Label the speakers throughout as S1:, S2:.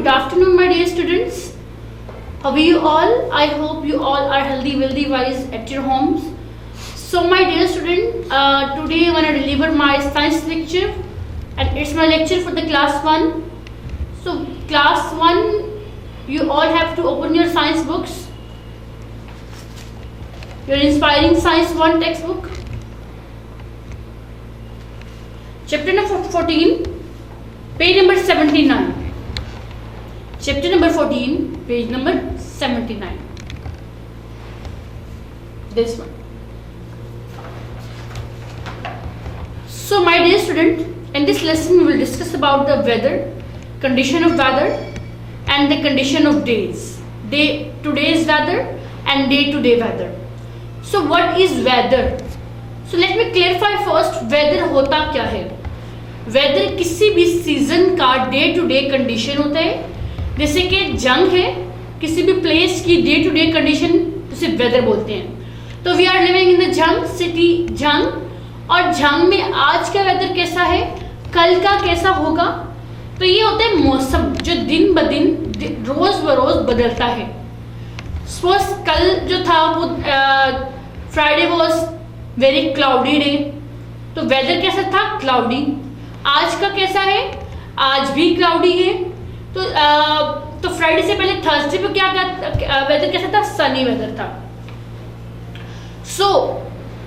S1: good afternoon, my dear students. How are you all? I hope you all are healthy, wealthy, wise at your homes. So, my dear student, today I want to deliver my science lecture, and it's my lecture for the class 1. So, class 1, you all have to open your science books. Your Inspiring Science 1 textbook. Chapter number 14, page number 79. Chapter number 14, page number 79. This one. So, my dear student, in this lesson we will discuss about the weather, condition of weather, and the condition of days. Today's weather and day-to-day weather. So, what is weather? So, let me clarify first, weather होता क्या है? Weather किसी भी season का day to day condition होता है, जैसे कि जंग है, किसी भी प्लेस की डे टू डे कंडीशन उसे वेदर बोलते हैं. तो we are living in the जंग सिटी जंग, और जंग में आज का वेदर कैसा है, कल का कैसा होगा. तो ये होता है मौसम जो दिन ब दिन रोज ब रोज बदलता है. सपोज कल जो था वो Friday was very cloudy day, तो वेदर कैसा था, क्लाउडी. आज का कैसा है, आज भी क्लाउडी है. तो फ्राइडे से पहले थर्सडे पे क्या वेदर कैसा था, सनी वेदर था. सो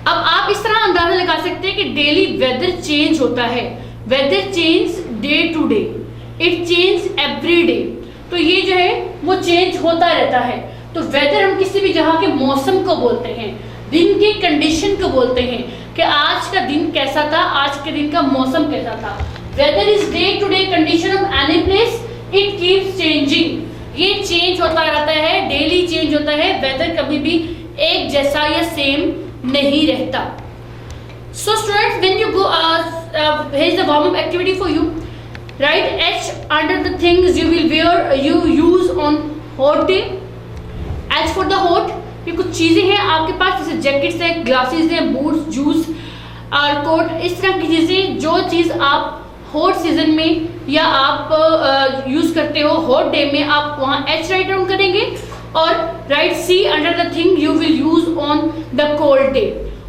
S1: अब आप इस तरह अंदाजा लगा सकते हैं कि डेली वेदर चेंज होता है. Weather change day to day, it change every day. तो ये जो है वो चेंज होता रहता है. तो वेदर हम किसी भी जगह के मौसम को बोलते हैं, दिन की कंडीशन को बोलते हैं कि आज का दिन कैसा था, आज के दिन का मौसम कैसा था. Weather is day to day condition of any place, it keeps changing. ये चेंज होता रहता है, डेली चेंज होता है. वेदर कभी भी एक जैसा या सेम नहीं रहता. So students, when you go here is the warm up activity for you. Write H under the things you will wear, you use on hot day. H for the hot, ये कुछ चीजें हैं आपके पास, जैसे jackets हैं, glasses हैं, boots, juice और coat, इस तरह की चीजें जो चीज आप हॉट सीजन में या आप यूज करते हो हॉट डे में, आप वहाँ H राइट डाउन करेंगे. और right C under the thing you will use on the cold day,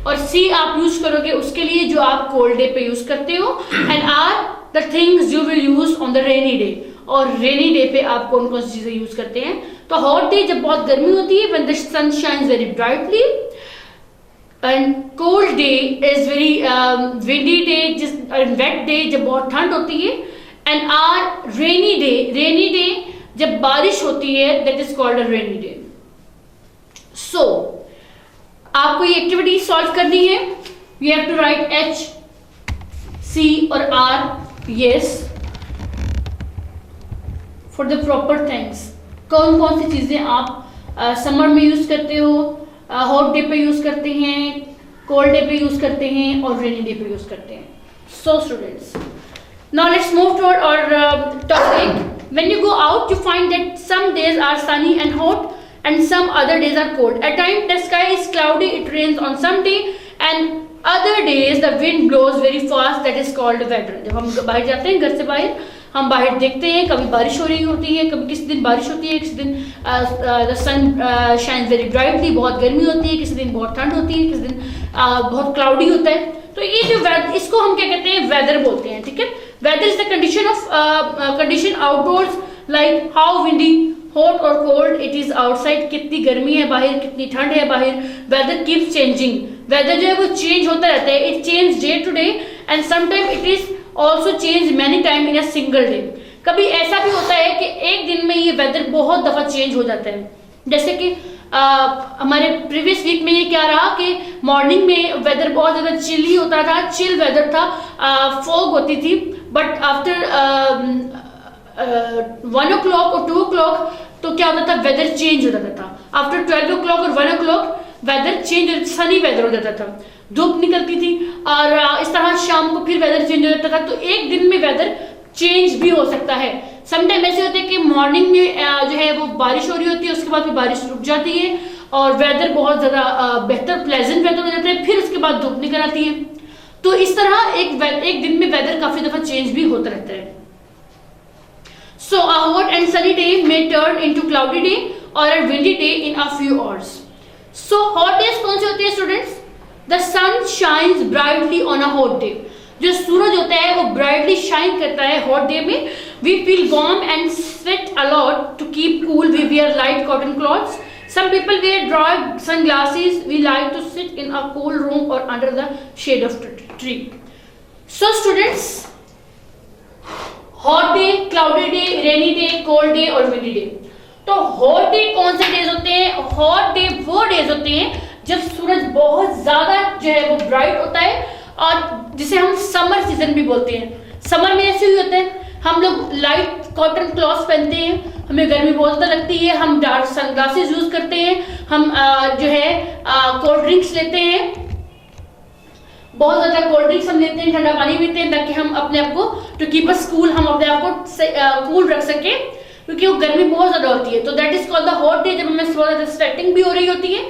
S1: और C आप यूज करोगे उसके लिए जो आप कोल्ड डे पे यूज करते हो. And R the things you will use on the rainy day, और रेनी डे पे आप कौन कौन सी चीजें यूज करते हैं. तो हॉट डे जब बहुत गर्मी होती है, when the sun shines very brightly, and cold day is very windy day, and wet day जब बहुत ठंड होती है. and our rainy day जब बारिश होती है, that is called a rainy day. so आपको ये एक्टिविटी सॉल्व करनी है. you have to write H, C और R. yes, for the proper things. कौन कौन सी चीजें आप समर में यूज करते हो, हॉट डे पे यूज करते हैं, कोल्ड डे पे यूज करते हैं, और रेनी डे पे यूज करते हैं. So students, now let's move toward our topic. When you go out, you find that some days are sunny and hot and some other days are cold. At times the sky is cloudy, it rains on some day, and other days the wind blows very fast, that is called weather. जब हम बाहर जाते हैं, घर से बाहर हम बाहर देखते हैं, कभी बारिश हो रही होती है, कभी किसी दिन बारिश होती है, किसी दिन the sun shines very brightly, बहुत गर्मी होती है, किसी दिन बहुत ठंड होती है, किसी दिन बहुत क्लाउडी होता है. तो ये जो इसको हम क्या कहते हैं, वेदर बोलते हैं. ठीक है. Weather is the condition outdoors, like how windy, hot और कोल्ड इट इज आउटसाइड, कितनी गर्मी है बाहर, कितनी ठंड है बाहर. वेदर कीप्स चेंजिंग, वेदर जो है वो चेंज होता रहता है. It change day to day, and sometime it is also change many time in a single day. कभी ऐसा भी होता है कि एक दिन में ये वेदर बहुत दफा चेंज हो जाता है. जैसे कि हमारे प्रीवियस वीक में ये क्या रहा कि मॉर्निंग में वेदर बहुत ज्यादा चिली होता था, चिल वेदर था, फॉग होती थी. बट आफ्टर 1 o'clock और 2 o'clock तो क्या होता था, वेदर चेंज हो जाता था. आफ्टर 12 o'clock और 1 o'clock weather change, sunny weather हो जाता था, धूप निकलती थी, और इस तरह शाम को फिर वेदर चेंज हो जाता था. तो एक दिन में वेदर चेंज भी हो सकता है. समटाइम ऐसे होता है कि मॉर्निंग में जो है वो बारिश हो रही होती है, उसके बाद फिर बारिश रुक जाती है और वेदर बहुत ज्यादा बेहतर प्लेजेंट वेदर हो जाता है, फिर उसके बाद धूप निकल आती है. तो इस तरह एक दिन में वेदर काफी दफा चेंज भी होता रहता है. So a hot and sunny day may turn into cloudy day or a windy day in a few hours. So hot days कौन से होते हैं students? The sun shines brightly on a hot day. जो सूरज होता है वो brightly shine करता है हॉट डे में. We feel warm and sweat a lot. To keep cool we wear light cotton clothes. Some people wear dry sunglasses. We like to sit in a cool room और under the shade of tree. So students, hot day, cloudy day, rainy day, cold day और windy day. तो hot day कौन से days होते हैं? Hot day वो days होते हैं जब सूरज बहुत ज्यादा जो है वो ब्राइट होता है और जिसे हम समर सीजन भी बोलते हैं. समर में ऐसे ही होते हैं, हम लोग लाइट कॉटन क्लॉथ्स पहनते हैं, हमें गर्मी बहुत ज़्यादा लगती है, हम डार्क सनग्लासेस यूज करते हैं, हम जो है कोल्ड ड्रिंक्स लेते हैं, बहुत ज़्यादा कोल्ड ड्रिंक्स हम लेते हैं, ठंडा पानी पीते हैं ताकि हम अपने आप को टू कीप अस कूल, हम अपने आप को कूल रख सकें क्योंकि वो गर्मी बहुत ज़्यादा होती है. तो that is called the hot day, जब हमें बहुत ज़्यादा स्वेटिंग भी हो रही होती है.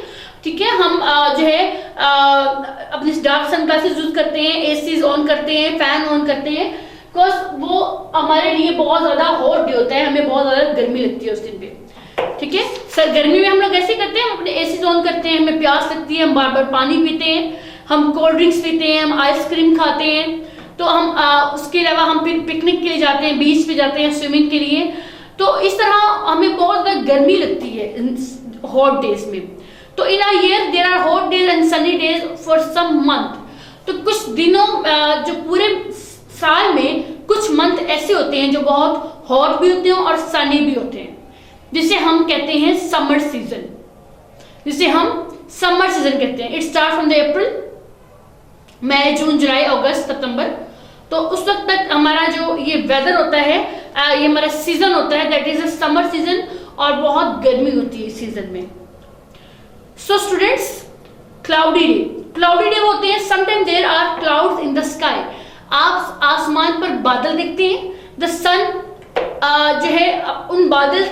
S1: ठीक है, हम जो है अपने डार्क सनग्लासेस यूज करते हैं, एसीज ऑन करते हैं, फैन ऑन करते हैं, बिकॉज वो हमारे लिए बहुत ज्यादा हॉट डे होता है, हमें बहुत ज्यादा गर्मी लगती है उस दिन पे. ठीक है सर, गर्मी में हम लोग ऐसे करते हैं, हम अपने एसीज ऑन करते हैं, हमें प्यास लगती है, हम बार बार पानी पीते हैं, हम कोल्ड ड्रिंक्स पीते हैं, हम आइसक्रीम खाते हैं. तो हम उसके अलावा हम पिकनिक के लिए जाते हैं, बीच पे जाते हैं स्विमिंग के लिए. तो इस तरह हमें बहुत ज्यादा गर्मी लगती है हॉट डेज में. तो in a year there are hot days and sunny days for some month. तो कुछ दिनों जो पूरे साल में कुछ मंथ ऐसे होते हैं जो बहुत हॉट भी होते हैं और सनी भी होते हैं, जिसे हम कहते हैं समर सीजन, जिसे हम समर सीजन कहते हैं. It start from the April, May, June, July, August, September. तो उस वक्त तक हमारा जो ये वेदर होता है, ये हमारा सीजन होता है, that is a summer season. और बहुत गर्मी होती है इस सीजन में. So students, cloudy day. Cloudy day होते हैं sometime there are clouds in the sky. आप आसमान पर बादल देखते हैं. द सन जो है उन बादल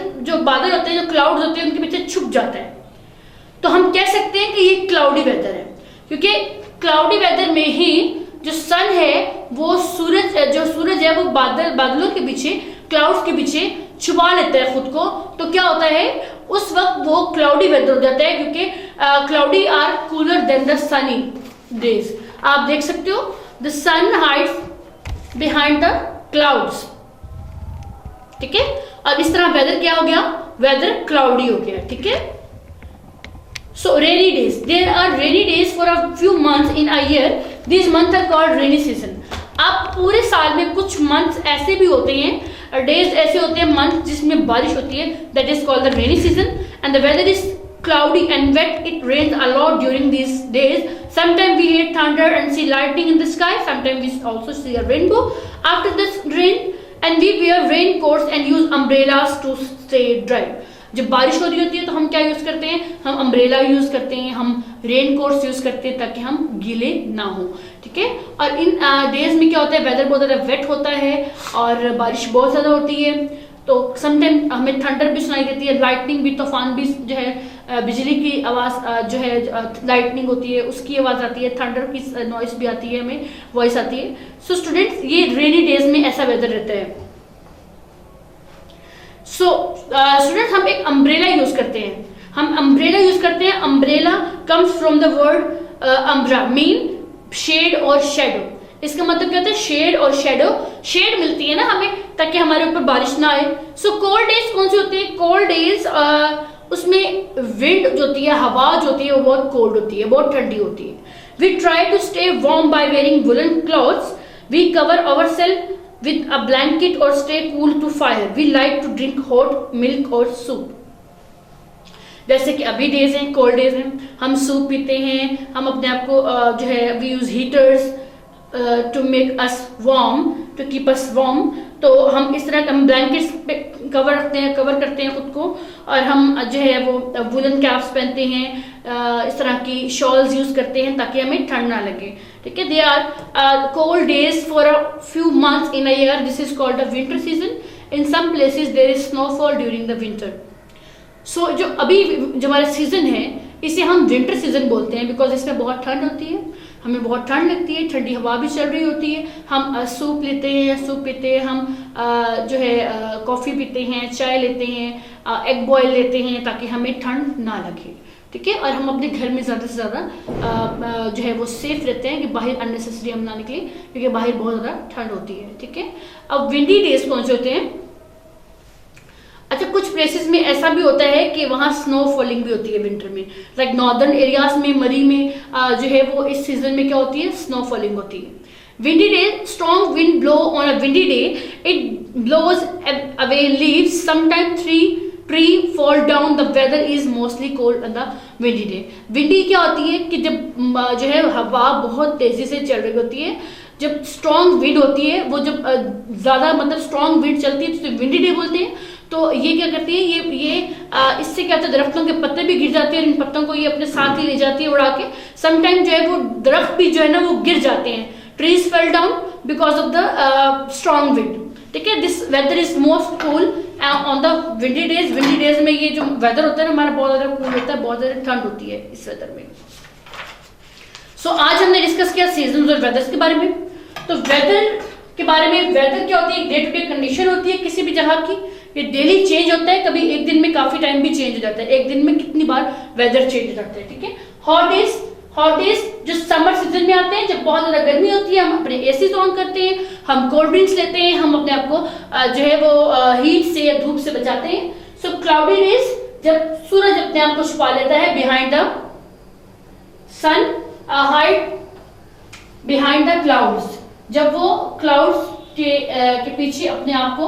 S1: होते हैं, जो क्लाउड्स होते हैं, उनके पीछे छुप जाता है. तो हम कह सकते हैं कि ये क्लाउडी वेदर है, क्योंकि क्लाउडी वेदर में ही जो सन है वो सूरज है वो बादलों के पीछे, क्लाउड्स के पीछे छुपा लेता है खुद को. तो क्या होता है उस वक्त वो क्लाउडी वेदर हो जाता है, क्योंकि cloudy are cooler than the sunny days. आप देख सकते हो the sun hides behind the clouds. ठीक है, और इस तरह वेदर क्या हो गया? वेदर क्लाउडी हो गया. ठीक है. So rainy days. There are rainy days for a few months in a year. These months are called rainy season. अब पूरे साल में कुछ मंथ्स ऐसे भी होते हैं, डेज ऐसे होते हैं, मंथ जिसमें बारिश होती है, that is called the rainy season. And the weather is cloudy and wet. It rains a lot during these days. Sometimes we hear thunder and see lightning in the sky. Sometimes we also see a rainbow after this rain. And we wear raincoats and use umbrellas to stay dry. जब बारिश हो रही होती है तो हम क्या use करते हैं? हम अम्ब्रेला यूज करते हैं, हम रेन कोट्स यूज करते हैं ताकि हम गीले ना हो. ठीक है. और इन डेज में क्या होता है, वेदर बहुत ज्यादा वेट होता है और बारिश बहुत ज्यादा होती है. तो समटाइम हमें थंडर भी सुनाई देती है, लाइटनिंग भी, तूफान भी जो है, बिजली की आवाज जो है, लाइटनिंग होती है उसकी आवाज आती है, थंडर की नॉइस भी आती है, हमें वॉइस आती है. सो स्टूडेंट्स, ये रेनी डेज में ऐसा वेदर रहता है. सो स्टूडेंट्स, हम एक अम्ब्रेला यूज करते हैं. Umbrella comes from the word umbra, mean shade और शेडो. इसका मतलब क्या होता है? शेड और शेडो. शेड मिलती है ना हमें ताकि हमारे ऊपर बारिश ना आए. सो कोल्ड डेज कौन से होते हैं? कोल्ड डेज उसमें विंड जो होती है, हवा जो होती है, वो बहुत कोल्ड होती है, बहुत ठंडी होती है. We try to stay warm by wearing woollen clothes. We cover ourself with a blanket or stay cool to fire. We like to drink hot milk or soup. जैसे कि अभी डेज हैं, कोल्ड डेज हैं, हम soup पीते हैं, हम अपने आप को जो है we use heaters to make us warm, to keep us warm. तो हम इस तरह हम ब्लैंकेट्स पे कवर करते हैं खुद को, और हम जो है वो वुलन कैप्स पहनते हैं, इस तरह की शॉल्स यूज करते हैं ताकि हमें ठंड ना लगे. ठीक है. They are cold days for a few months in a year. This is called the winter season. In some places there is snowfall during the winter. So जो अभी जो हमारा सीजन है इसे हम विंटर सीजन बोलते हैं, बिकॉज इसमें बहुत ठंड होती है, हमें बहुत ठंड लगती है, ठंडी हवा भी चल रही होती है, हम सूप लेते हैं, हम जो है कॉफ़ी पीते हैं, चाय लेते हैं, एग बॉयल लेते हैं ताकि हमें ठंड ना लगे, ठीक है। और हम अपने घर में ज़्यादा से ज़्यादा जो है वो सेफ रहते हैं कि बाहर अननेसेसरी हम ना निकले, क्योंकि बाहर बहुत ज़्यादा ठंड होती है, ठीक है। अब विंडी डेज कौन से होते हैं? अच्छा, कुछ प्लेसेस में ऐसा भी होता है कि वहाँ स्नो फॉलिंग भी होती है विंटर में, लाइक नॉर्दर्न एरियाज में, मरी में जो है वो इस सीजन में क्या होती है, स्नो फॉलिंग होती है। Windy day, strong wind blow on a windy day, it blows away leaves, sometime tree fall down, the weather is mostly cold on the windy day. Windy क्या होती है कि जब जो है हवा बहुत तेजी से चल रही होती है, जब स्ट्रॉन्ग विंड होती है, वो जब ज़्यादा मतलब स्ट्रॉन्ग विंड चलती है तो विंडी डे बोलते हैं। तो ये क्या करती है, ये इससे क्या होता है, दरख्तों के पत्ते भी गिर जाते हैं और इन पत्तों को ये अपने साथ ही ले जाती है उड़ा के। समटाइम जो है वो दरख्त भी जो है ना वो गिर जाते हैं, trees fell down because of the strong wind, ठीक है। This weather is most cool on the windy days. Windy days में ये जो वेदर होता है ना हमारा बहुत ज़्यादा कूल होता है, बहुत ज़्यादा ठंड होती है इस वेदर में। सो आज हमने डिस्कस किया सीजन और वेदर्स के बारे में। तो वेदर के बारे में, वेदर क्या होती है, डे टू डे कंडीशन होती है किसी भी जगह की, ये डेली चेंज होता है, कभी एक दिन में काफी टाइम भी चेंज हो जाता है, एक दिन में कितनी बार वेदर चेंज हो जाता है, ठीक है। हॉट डेज जो समर सीजन में आते हैं, जब बहुत ज्यादा गर्मी होती है, हम अपने एसी ऑन करते हैं, हम कोल्ड ड्रिंक्स लेते हैं, हम अपने आप को जो है वो हीट से या धूप से बचाते हैं। सो क्लाउडी डेज, जब सूरज अपने आप को छुपा लेता है behind the sun, hide behind the clouds, जब वो क्लाउड्स के पीछे अपने आप को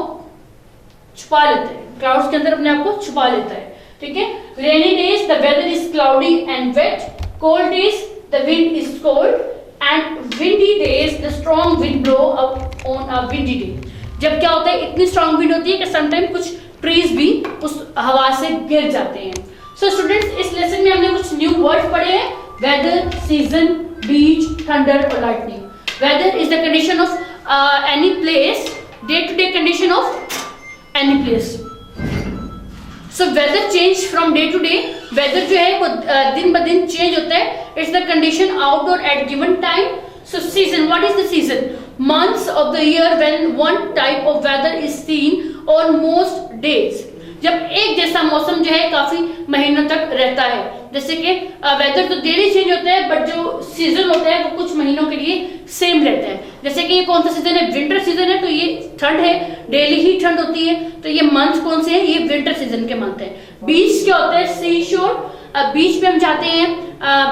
S1: छुपा लेते हैं, क्लाउड्स के अंदर अपने आप को छुपा लेता है, ठीक है। Rainy days the weather is cloudy and wet, cold days the wind is cold, and windy days the strong wind blow up on a windy day. जब क्या होता है, इतनी स्ट्रॉन्ग विंड होती है कि समटाइम कुछ ट्रीज भी उस हवा से गिर जाते हैं। सो स्टूडेंट्स, इस लेसन में हमने कुछ न्यू वर्ड पढ़े हैं, वेदर, सीजन, बीच, थंडर और lightning. Weather is the condition of any place, day to day condition of any place. So weather change from day to day, weather जो है वो दिन ब दिन चेंज होता है, it's the condition outdoor at given time. So season, what is the season? Months of the year when one type of weather is seen on most days, जब एक जैसा मौसम जो है काफी महीनों तक रहता है। जैसे कि वेदर तो डेली चेंज होता है, बट जो सीजन होता है वो कुछ महीनों के लिए सेम रहता है। जैसे कि ये कौन सा सीजन है, विंटर सीजन है, तो ये ठंड है, डेली ही ठंड होती है, तो ये मंथ कौन से हैं, ये विंटर सीजन के मंथ है। बीच क्या होता है, सी शोर, बीच पे हम जाते हैं,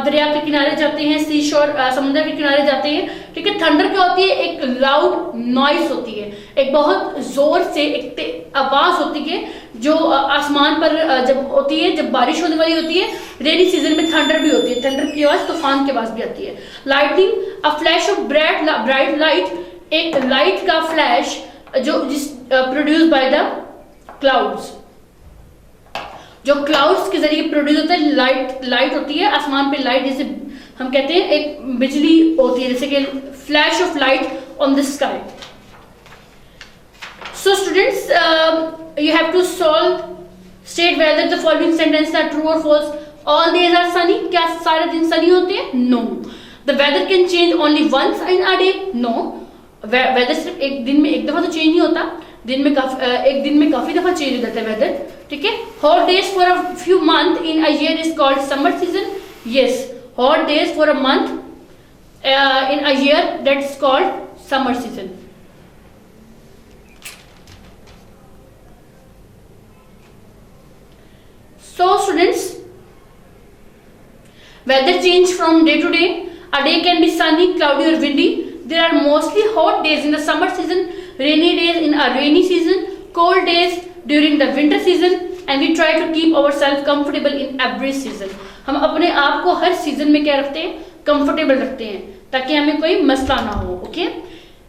S1: दरिया के किनारे जाते हैं, सी शोर समुद्र के किनारे जाते हैं, ठीक है। थंडर क्या होती है, एक लाउड नॉइस होती है, एक बहुत जोर से एक आवाज होती है जो आसमान पर जब होती है, जब बारिश होने वाली होती है। रेनी सीजन में थंडर भी होती है, थंडर की आवाज, तूफान की आवाज भी आती है। Lightning, a flash of bright light, एक लाइट का फ्लैश जो प्रोड्यूस बाय द क्लाउड्स, जो क्लाउड्स के जरिए प्रोड्यूस होता है। लाइट होती है आसमान पे, लाइट जैसे हम कहते हैं एक बिजली होती है, जैसे कि flash of light on the sky. So students, you have to state whether the following sentences are true or false. All days are sunny. क्या सारे दिन sunny होते हैं? No. The weather can change only once in a day. No. Weather सिर्फ एक दिन में एक दफा तो चेंज नहीं होता, एक दिन में काफी दफा चेंज हो जाता है वेदर, ठीक है। Hot days for a few months in a year is called summer season. Yes, hot days for a month in a year, that's called summer season. So students, weather change from day to day. A day can be sunny, cloudy or windy. There are mostly hot days in the summer season, rainy days in a rainy season, cold days during the winter season, and we try to keep ourselves comfortable in every season. हम अपने आप को हर season में क्या रखते हैं, comfortable रखते हैं, ताकि हमें कोई मसला ना हो, ओके।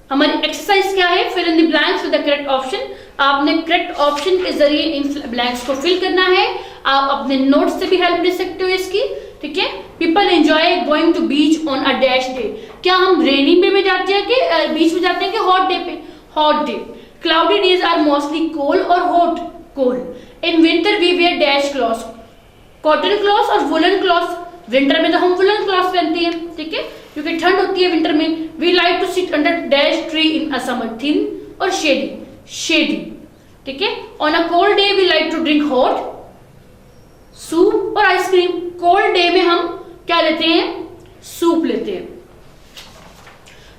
S1: हमारी एक्सरसाइज क्या है, fill in the blanks with the correct option. आपने करेक्ट ऑप्शन के जरिए इन ब्लैंक्स को फिल करना है। आप अपने नोट्स से भी हेल्प ले सकते हो इसकी, ठीक है। People enjoy going to beach on a dash day, क्या हम रेनी डे में जाते हैं कि बीच में जाते हैं कि हॉट डे पे? Hot day. Cloudy days are mostly cold और hot? Cold. In winter we wear dash clothes, cotton clothes और वुलन क्लॉथ्स? विंटर में तो हम वुलन क्लॉथ्स पहनते हैं, ठीक है, क्योंकि ठंड होती है विंटर में। We like to sit under dash tree in a summer, thin और शेडी, ठीक है। On a cold day we like to drink hot soup और आइसक्रीम। कोल्ड डे में हम क्या लेते हैं, सूप लेते हैं।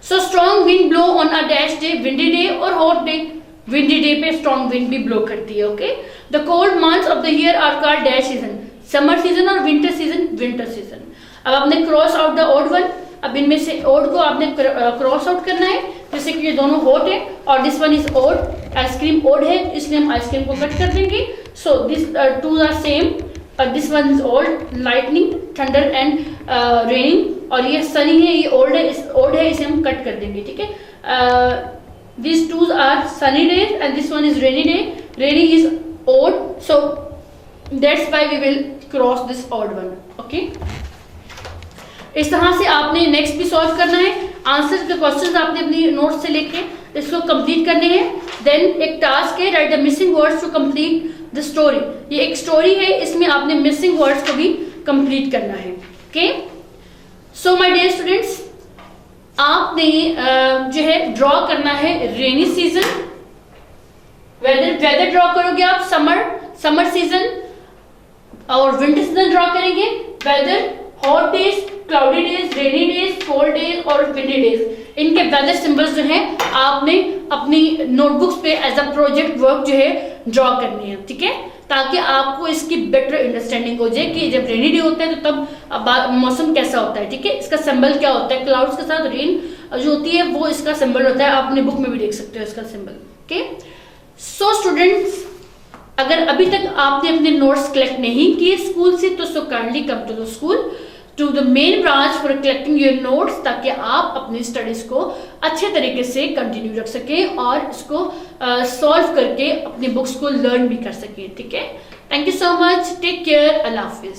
S1: So strong wind blow on a dash day, windy day और हॉट डे। विंडी डे पे स्ट्रॉन्ग विंड भी ब्लो करती है, okay. The cold months of the year are called dash season, summer season और winter season, winter season. अब आपने cross out the odd one, अब इनमें से ऑड को आपने क्रॉस आउट करना है, जैसे कि ये दोनों हॉट है और this one is odd, ice cream odd है इसलिए हम आइसक्रीम को कट कर देंगे। So this two are same, this one is odd, lightning, thunder and raining, और ये सनी है, ये ओल्ड है, इसे हम कट कर देंगे, ठीक है। These two are sunny days and this one is rainy day. Rainy is odd, so that's why we will cross this odd one. Okay. इस तरह से आपने नेक्स्ट भी सॉल्व करना है। आंसर के क्वेश्चंस आपने अपनी नोट से लेके इसको कंप्लीट करने हैं। देन एक टास्क है, write the missing words to complete the story. ये एक स्टोरी है, इसमें आपने मिसिंग वर्ड्स को भी कंप्लीट करना है। Okay, so my dear students, आपने जो है ड्रॉ करना है रेनी सीजन, वेदर ड्रॉ करोगे आप समर सीजन, और विंटर सीजन ड्रॉ करेंगे, weather, hot days, cloudy days, rainy days, cold days और विंडी डेज। इनके वेदर सिंबल्स जो है आपने अपनी नोटबुक्स पे एज अ प्रोजेक्ट वर्क जो है ड्रॉ करनी है, ठीक है, ताकि आपको इसकी बेटर अंडरस्टैंडिंग हो जाए कि जब रेनी डे होता है तो तब मौसम कैसा होता है, ठीक है, इसका सिंबल क्या होता है। क्लाउड्स के साथ रेन जो होती है वो इसका सिंबल होता है, आप अपनी बुक में भी देख सकते हो इसका सिंबल। ओके, सो स्टूडेंट्स, अगर अभी तक आपने अपने नोट्स कलेक्ट नहीं किए स्कूल से तो so kindly come to the school, to the main branch for collecting your notes, ताकि आप अपनी स्टडीज को अच्छे तरीके से कंटिन्यू रख सकें और इसको सॉल्व करके अपनी बुक्स को लर्न भी कर सकें, ठीक है। Thank you so much, take care, अल्लाह हाफिज।